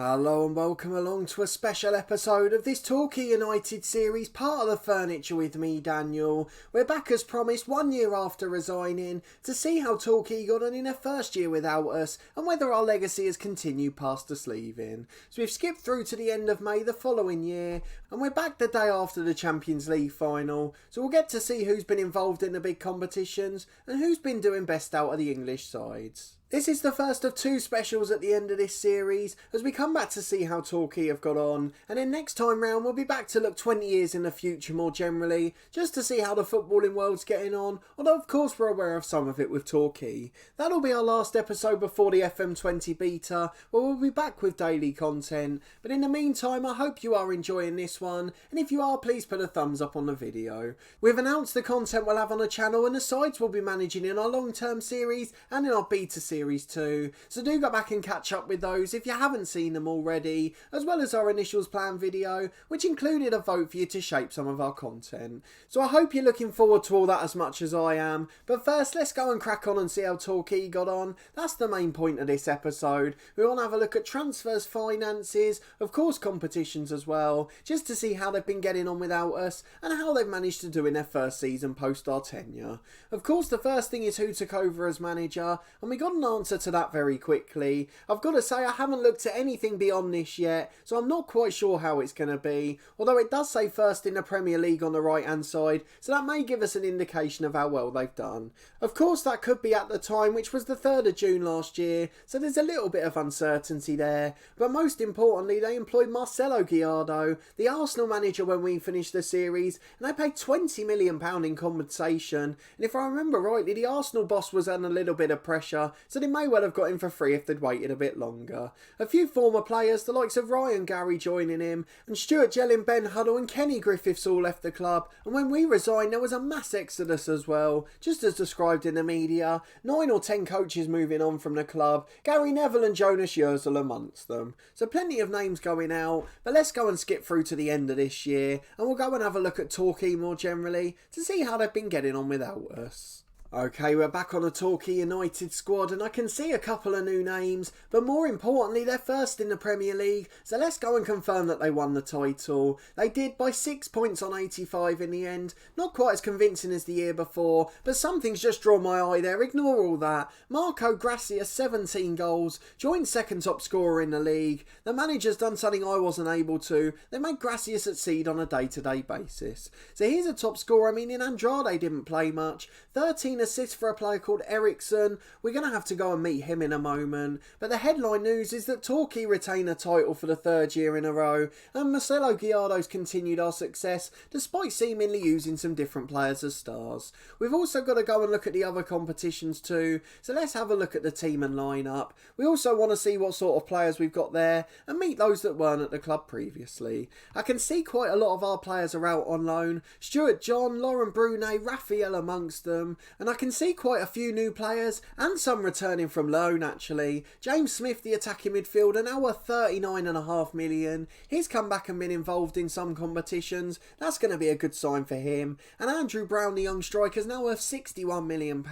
Hello and welcome along to a special episode of this Torquay United series, part of the furniture with me, Daniel. We're back as promised 1 year after resigning to see how Torquay got on in their first year without us and whether our legacy has continued past us leaving. So we've skipped through to the end of May the following year and we're back the day after the Champions League final. So we'll get to see who's been involved in the big competitions and who's been doing best out of the English sides. This is the first of two specials at the end of this series as we come back to see how Torquay have got on, and then next time round we'll be back to look 20 years in the future more generally, just to see how the footballing world's getting on, although of course we're aware of some of it with Torquay. That'll be our last episode before the FM20 beta, where we'll be back with daily content, but in the meantime I hope you are enjoying this one, and if you are please put a thumbs up on the video. We've announced the content we'll have on the channel and the sides we'll be managing in our long term series and in our beta series too, so do go back and catch up with those if you haven't seen them already, as well as our initials plan video which included a vote for you to shape some of our content. So I hope you're looking forward to all that as much as I am, but first let's go and crack on and see how Torquay got on. That's the main point of this episode. We want to have a look at transfers, finances, of course competitions as well, just to see how they've been getting on without us and how they've managed to do in their first season post our tenure. Of course the first thing is who took over as manager, and we got an answer to that very quickly. I've got to say I haven't looked at anything beyond this yet, so I'm not quite sure how it's going to be, although it does say first in the Premier League on the right hand side, so that may give us an indication of how well they've done. Of course that could be at the time, which was the 3rd of June last year, so there's a little bit of uncertainty there, but most importantly they employed Marcelo Gallardo, the Arsenal manager when we finished the series, and they paid £20 million in compensation, and if I remember rightly the Arsenal boss was under a little bit of pressure, so they may well have got him for free if they'd waited a bit longer. A few former players, the likes of Ryan Gary joining him, and Stuart Jelling, Ben Huddle and Kenny Griffiths all left the club, and when we resigned there was a mass exodus as well, just as described in the media, 9 or 10 coaches moving on from the club, Gary Neville and Jonas Jörsel amongst them. So plenty of names going out, but let's go and skip through to the end of this year, and we'll go and have a look at Torquay more generally, to see how they've been getting on without us. Okay, we're back on the Torquay United squad and I can see a couple of new names, but more importantly they're first in the Premier League, so let's go and confirm that they won the title. They did by 6 points on 85 in the end, not quite as convincing as the year before, but something's just drawn my eye there, ignore all that. Marco Gracia, 17 goals, joined second top scorer in the league. The manager's done something I wasn't able to, they made Gracia succeed on a day-to-day basis. So here's a top scorer, meaning Andrade didn't play much, 13 assists for a player called Erickson. We're going to have to go and meet him in a moment, but the headline news is that Torquay retain a title for the 3rd year in a row, and Marcelo Gallardo's continued our success despite seemingly using some different players as stars. We've also got to go and look at the other competitions too, so let's have a look at the team and lineup. We also want to see what sort of players we've got there and meet those that weren't at the club previously. I can see quite a lot of our players are out on loan, Stuart John, Lauren Brunet, Raphael amongst them, and I can see quite a few new players and some returning from loan actually. James Smith, the attacking midfielder, now worth £39.5 million. He's come back and been involved in some competitions. That's going to be a good sign for him. And Andrew Brown, the young striker, is now worth £61 million.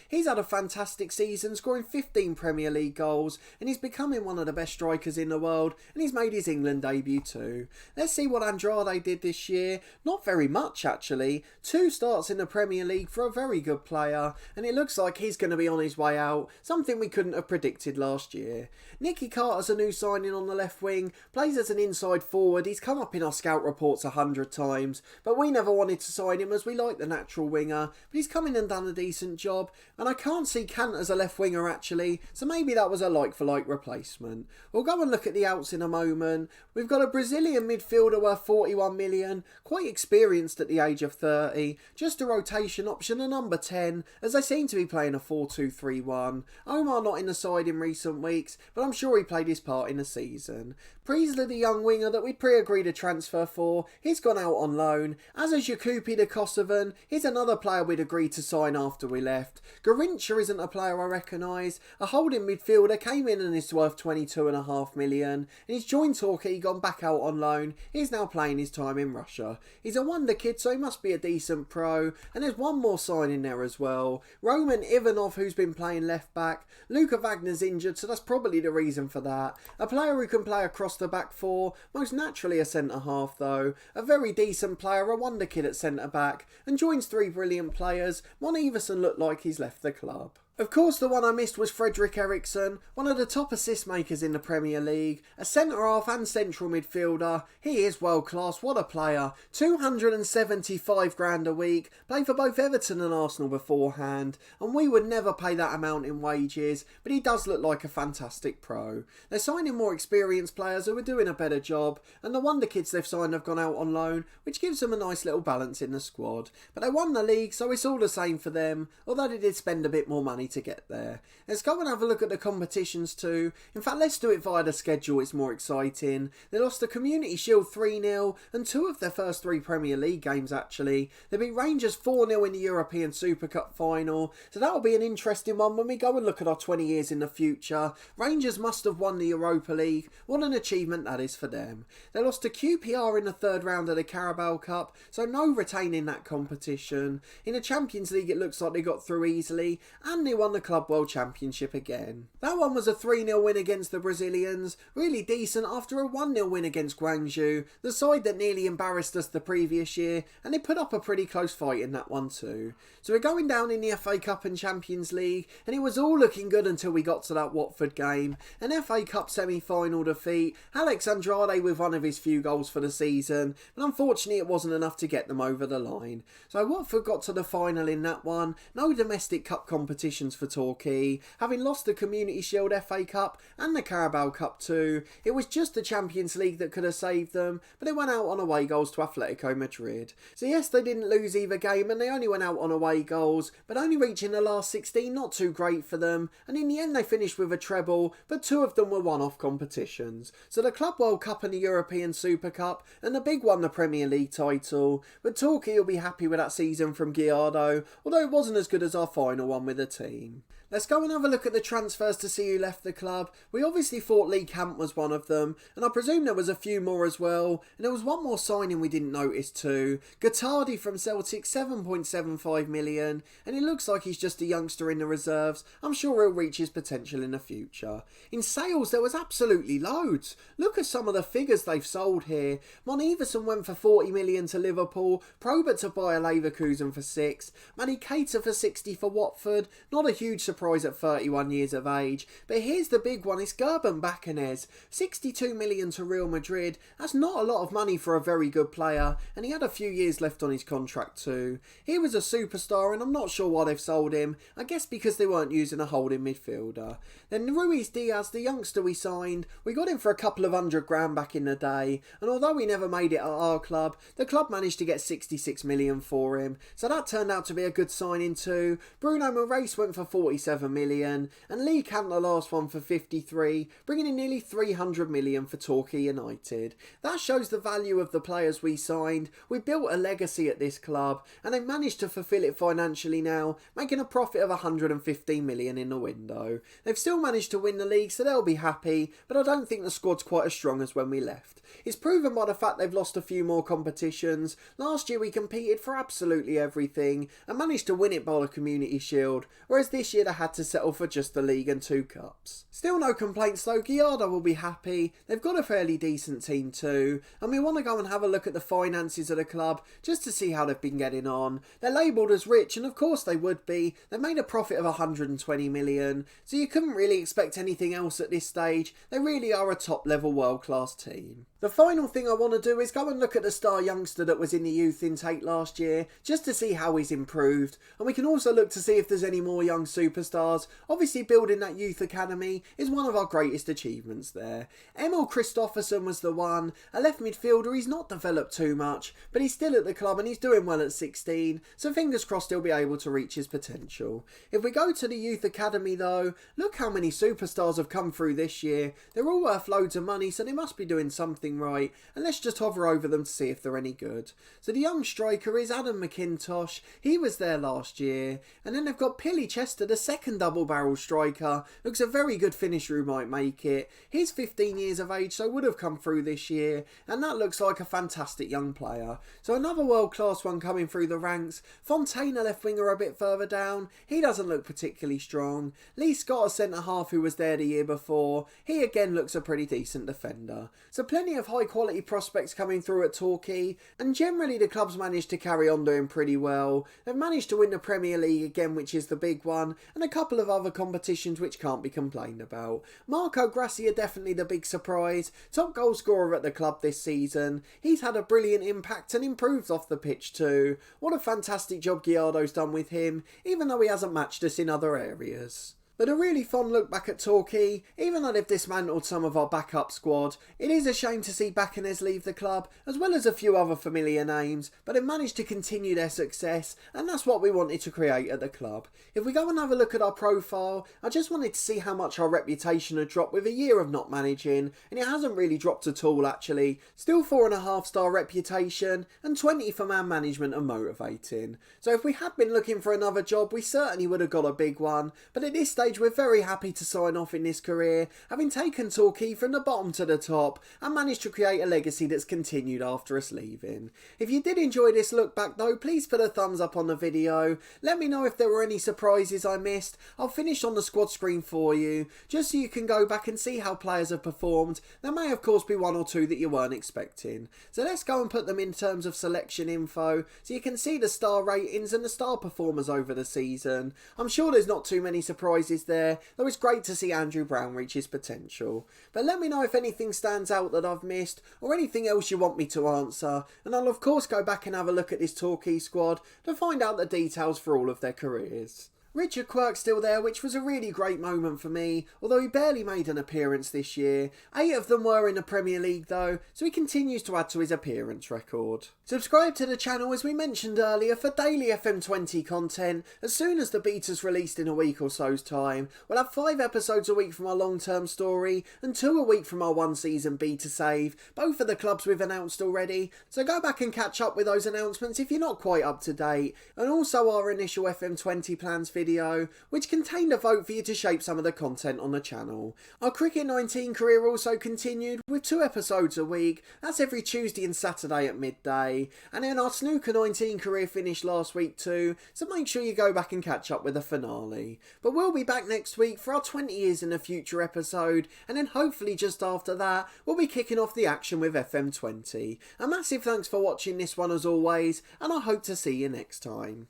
He's had a fantastic season, scoring 15 Premier League goals, and he's becoming one of the best strikers in the world, and he's made his England debut too. Let's see what Andrade did this year. Not very much actually. 2 starts in the Premier League for a very good player, and it looks like he's going to be on his way out, something we couldn't have predicted last year. Nicky Carter's a new signing on the left wing, plays as an inside forward. He's come up in our scout reports 100 times, but we never wanted to sign him as we like the natural winger, but he's come in and done a decent job, and I can't see Kant as a left winger actually, so maybe that was a like for like replacement. We'll go and look at the outs in a moment. We've got a Brazilian midfielder worth 41 million, quite experienced at the age of 30, just a rotation option, a number 10, as they seem to be playing a 4-2-3-1. Omar not in the side in recent weeks, but I'm sure he played his part in the season. Priestley, the young winger that we pre-agreed a transfer for, he's gone out on loan, as is Jakupi the Kosovan. He's another player we'd agreed to sign after we left. Garincha isn't a player I recognise. A holding midfielder came in and is worth £22.5 million, and he's joined Torquay, gone back out on loan. He's now playing his time in Russia. He's a wonder kid, so he must be a decent pro, and there's one more sign in there as as well. Roman Ivanov, who's been playing left back. Luka Wagner's injured, so that's probably the reason for that. A player who can play across the back four, most naturally a centre half though. A very decent player, a wonder kid at centre back, and joins three brilliant players. Mon Iversen looked like he's left the club. Of course, the one I missed was Frederic Erickson, one of the top assist makers in the Premier League, a centre-half and central midfielder. He is world class, what a player. 275 grand a week, played for both Everton and Arsenal beforehand, and we would never pay that amount in wages, but he does look like a fantastic pro. They're signing more experienced players who are doing a better job, and the wonder kids they've signed have gone out on loan, which gives them a nice little balance in the squad. But they won the league, so it's all the same for them, although they did spend a bit more money to get there. Let's go and have a look at the competitions too. In fact, let's do it via the schedule, it's more exciting. They lost the Community Shield 3-0 and two of their first three Premier League games actually. They beat Rangers 4-0 in the European Super Cup final, so that'll be an interesting one when we go and look at our 20 years in the future. Rangers must have won the Europa League, what an achievement that is for them. They lost to QPR in the third round of the Carabao Cup, so no retaining that competition. In the Champions League it looks like they got through easily, and they won the Club World Championship again. That one was a 3-0 win against the Brazilians, really decent after a 1-0 win against Guangzhou, the side that nearly embarrassed us the previous year, and they put up a pretty close fight in that one too. So we're going down in the FA Cup and Champions League, and it was all looking good until we got to that Watford game. An FA Cup semi-final defeat, Alex Andrade with one of his few goals for the season, but unfortunately it wasn't enough to get them over the line. So Watford got to the final in that one, no domestic cup competitions for Torquay, having lost the Community Shield FA Cup and the Carabao Cup too. It was just the Champions League that could have saved them, but they went out on away goals to Atletico Madrid. So yes, they didn't lose either game and they only went out on away goals, but only reaching the last 16, not too great for them, and in the end they finished with a treble, but two of them were one-off competitions. So the Club World Cup and the European Super Cup, and the big one the Premier League title, but Torquay will be happy with that season from Gallardo, although it wasn't as good as our final one with the team. Let's go and have a look at the transfers to see who left the club. We obviously thought Lee Camp was one of them, and I presume there was a few more as well, and there was one more signing we didn't notice too. Gottardi from Celtic, 7.75 million, and it looks like he's just a youngster in the reserves. I'm sure he'll reach his potential in the future. In sales, there was absolutely loads. Look at some of the figures they've sold here. Mon Iversen went for 40 million to Liverpool, Probert to Bayer Leverkusen for 6, Manny Keita for 60 for Watford, not a huge surprise at 31 years of age, but here's the big one, it's Gerben Bacanes, 62 million to Real Madrid. That's not a lot of money for a very good player, and he had a few years left on his contract too. He was a superstar and I'm not sure why they've sold him, I guess because they weren't using a holding midfielder. Then Ruiz Diaz, the youngster we signed, we got him for a couple of £100,000 back in the day, and although he never made it at our club, the club managed to get 66 million for him, so that turned out to be a good signing too. Bruno Moraes went for 47 million, and Lee Camp the last one for 53, bringing in nearly 300 million for Torquay United. That shows the value of the players we signed. We built a legacy at this club, and they've managed to fulfil it financially now, making a profit of 115 million in the window. They've still managed to win the league, so they'll be happy, but I don't think the squad's quite as strong as when we left. It's proven by the fact they've lost a few more competitions. Last year we competed for absolutely everything and managed to win it by the Community Shield, whereas this year they had to settle for just the league and 2 cups. Still no complaints though, Gallardo will be happy. They've got a fairly decent team too, and we want to go and have a look at the finances of the club just to see how they've been getting on. They're labelled as rich, and of course they would be. They made a profit of 120 million, so you couldn't really expect anything else at this stage. They really are a top level world class team. The final thing I want to do is go and look at the star youngster that was in the youth intake last year, just to see how he's improved, and we can also look to see if there's any more young superstars. Obviously building that youth academy is one of our greatest achievements there. Emil Kristofferson was the one, a left midfielder. He's not developed too much, but he's still at the club and he's doing well at 16, so fingers crossed he'll be able to reach his potential. If we go to the youth academy though, look how many superstars have come through this year. They're all worth loads of money, so they must be doing something right, and let's just hover over them to see if they're any good. So the young striker is Mcintosh. He was there last year, and then they've got Pilly Chester, the second double-barrel striker, looks a very good finisher who might make it. He's 15 years of age, so would have come through this year, and that looks like a fantastic young player. So another world-class one coming through the ranks. Fontaine, a left winger, a bit further down. He doesn't look particularly strong. Lee Scott, a centre-half who was there the year before. He again looks a pretty decent defender. So plenty of high-quality prospects coming through at Torquay, and generally the club's managed to carry on doing pretty well. They've managed to win the Premier League again, which is the big one, and a couple of other competitions which can't be complained about. Marco Gracia definitely the big surprise, top goal scorer at the club this season. He's had a brilliant impact and improved off the pitch too. What a fantastic job Guiardo's done with him, even though he hasn't matched us in other areas. But a really fond look back at Torquay. Even though they've dismantled some of our backup squad, it is a shame to see Bacanes leave the club, as well as a few other familiar names, but they've managed to continue their success, and that's what we wanted to create at the club. If we go and have a look at our profile, I just wanted to see how much our reputation had dropped with a year of not managing, and it hasn't really dropped at all actually. Still 4.5-star reputation, and 20 for man management and motivating. So if we had been looking for another job, we certainly would have got a big one, but at this stage we're very happy to sign off in this career, having taken Torquay from the bottom to the top and managed to create a legacy that's continued after us leaving. If you did enjoy this look back though, please put a thumbs up on the video. Let me know if there were any surprises I missed. I'll finish on the squad screen for you, just so you can go back and see how players have performed. There may of course be one or two that you weren't expecting. So let's go and put them in terms of selection info, so you can see the star ratings and the star performers over the season. I'm sure there's not too many surprises there, though it's great to see Andrew Brown reach his potential. But let me know if anything stands out that I've missed, or anything else you want me to answer, and I'll of course go back and have a look at this Torquay squad to find out the details for all of their careers. Richard Quirk's still there, which was a really great moment for me, although he barely made an appearance this year. 8 of them were in the Premier League though, so he continues to add to his appearance record. Subscribe to the channel, as we mentioned earlier, for daily FM20 content. As soon as the beta's released in a week or so's time, we'll have 5 episodes a week from our long-term story, and 2 a week from our one-season beta save, both of the clubs we've announced already, so go back and catch up with those announcements if you're not quite up to date, and also our initial FM20 plans video, which contained a vote for you to shape some of the content on the channel. Our Cricket 19 career also continued with 2 episodes a week. That's every Tuesday and Saturday at midday. And then our Snooker 19 career finished last week too, so make sure you go back and catch up with the finale. But we'll be back next week for our 20 years in the future episode, and then hopefully just after that we'll be kicking off the action with FM20. A massive thanks for watching this one as always, and I hope to see you next time.